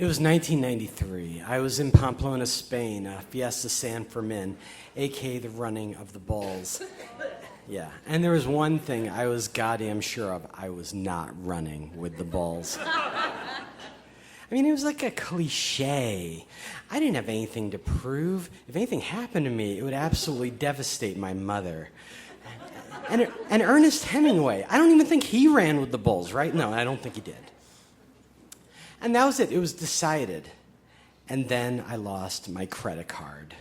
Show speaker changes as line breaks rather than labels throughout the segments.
It was 1993. I was in Pamplona, Spain, Fiesta San Fermin, a.k.a. the running of the bulls. Yeah, and there was one thing I was goddamn sure of. I was not running with the bulls. I mean, it was like a cliche. I didn't have anything to prove. If anything happened to me, it would absolutely devastate my mother. And Ernest Hemingway, I don't even think he ran with the bulls, right? No, I don't think he did. And that was it. It was decided. And then I lost my credit card,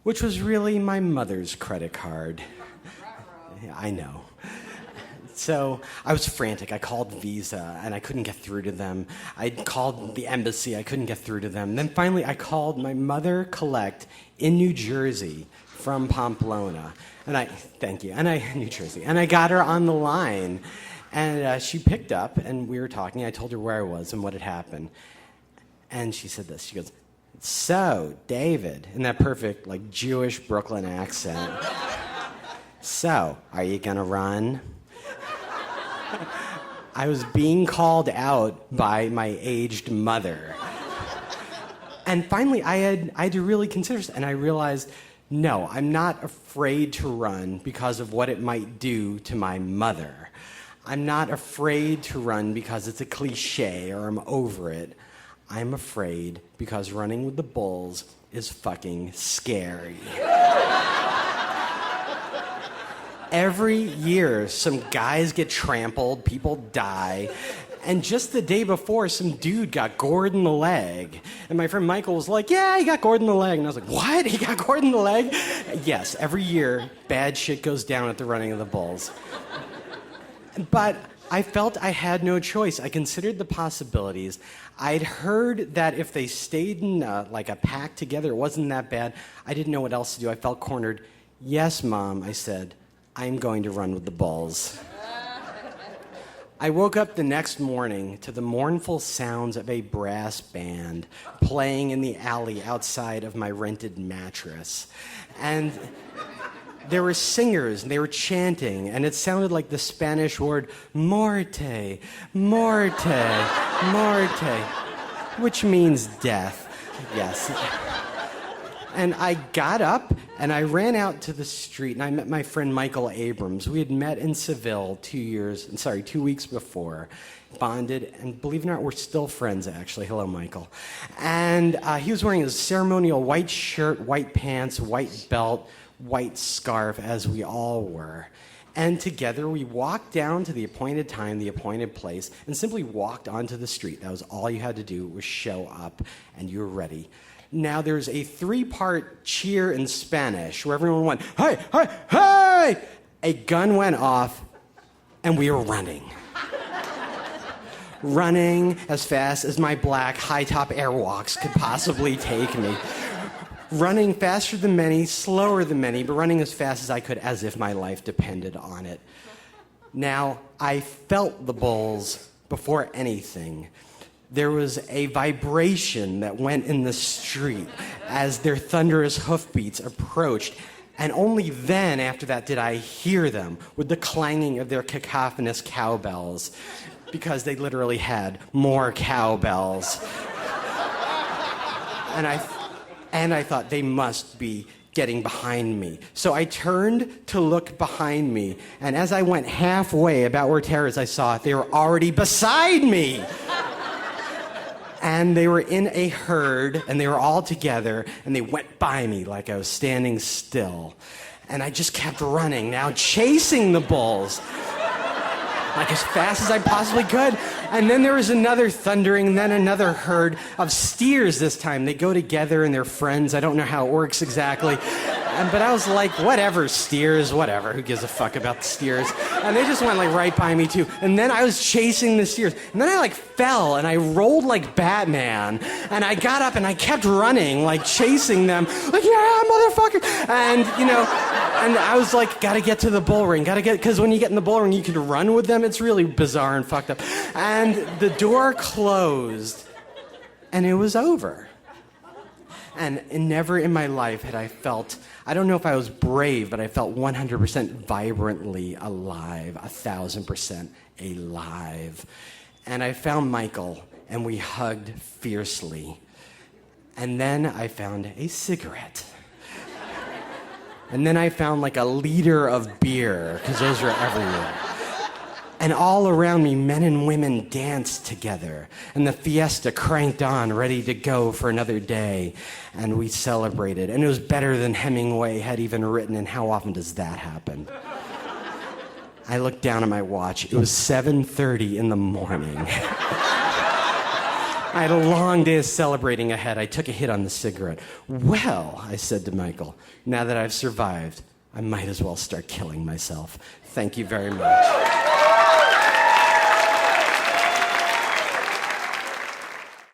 which was really my mother's credit card. Yeah, I know. So I was frantic. I called Visa, and I couldn't get through to them. I called the embassy. I couldn't get through to them. Then finally, I called my mother collect in New Jersey from Pamplona. New Jersey. And I got her on the line. And she picked up, and we were talking. I told her where I was and what had happened. And she said this. She goes, "So, David," in that perfect, like, Jewish Brooklyn accent. "So, are you going to run?" I was being called out by my aged mother. And finally, I had to really consider this, and I realized, no, I'm not afraid to run because of what it might do to my mother. I'm not afraid to run because it's a cliche or I'm over it. I'm afraid because running with the bulls is fucking scary. Every year, some guys get trampled, people die, and just the day before, some dude got gored in the leg. And my friend Michael was like, "Yeah, he got gored in the leg." And I was like, "What? He got gored in the leg?" Yes, every year, bad shit goes down at the running of the bulls. But I felt I had no choice. I considered the possibilities. I'd heard that if they stayed in like a pack together, it wasn't that bad. I didn't know what else to do. I felt cornered. "Yes, Mom," I said, "I'm going to run with the bulls." I woke up the next morning to the mournful sounds of a brass band playing in the alley outside of my rented mattress. And there were singers, and they were chanting, and it sounded like the Spanish word "muerte, muerte, muerte," which means death. Yes. And I got up, and I ran out to the street, and I met my friend Michael Abrams. We had met in Seville 2 weeks before, bonded, and believe it or not, we're still friends, actually. Hello, Michael. And he was wearing a ceremonial white shirt, white pants, white belt, white scarf, as we all were. And together we walked down to the appointed time, the appointed place, and simply walked onto the street. That was all you had to do, was show up, and you were ready. Now there's a 3-part cheer in Spanish where everyone went, "Hey, hey, hey!" A gun went off, and we were running. Running as fast as my black high-top airwalks could possibly take me. Running faster than many, slower than many, but running as fast as I could, as if my life depended on it. Now, I felt the bulls before anything. There was a vibration that went in the street as their thunderous hoofbeats approached, and only then, after that, did I hear them with the clanging of their cacophonous cowbells, because they literally had more cowbells. And I thought, they must be getting behind me. So I turned to look behind me, and as I went halfway about where terrors I saw, they were already beside me. And they were in a herd, and they were all together, and they went by me like I was standing still. And I just kept running, now chasing the bulls, like as fast as I possibly could. And then there was another thundering, and then another herd of steers this time. They go together and they're friends. I don't know how it works exactly. But I was like, whatever, steers, whatever. Who gives a fuck about the steers? And they just went like right by me too. And then I was chasing the steers. And then I like fell and I rolled like Batman. And I got up and I kept running, like chasing them. Like, yeah, motherfucker. And, and I was like, gotta get to the bull ring. Because when you get in the bull ring, you can run with them. It's really bizarre and fucked up. And the door closed. And it was over. And never in my life had I felt, I don't know if I was brave, but I felt 100% vibrantly alive, 1,000% alive. And I found Michael, and we hugged fiercely. And then I found a cigarette. And then I found like a liter of beer, because those were everywhere. And all around me, men and women danced together. And the fiesta cranked on, ready to go for another day. And we celebrated. And it was better than Hemingway had even written, and how often does that happen? I looked down at my watch. It was 7:30 in the morning. I had a long day of celebrating ahead. I took a hit on the cigarette. Well, I said to Michael, now that I've survived, I might as well start killing myself. Thank you very much.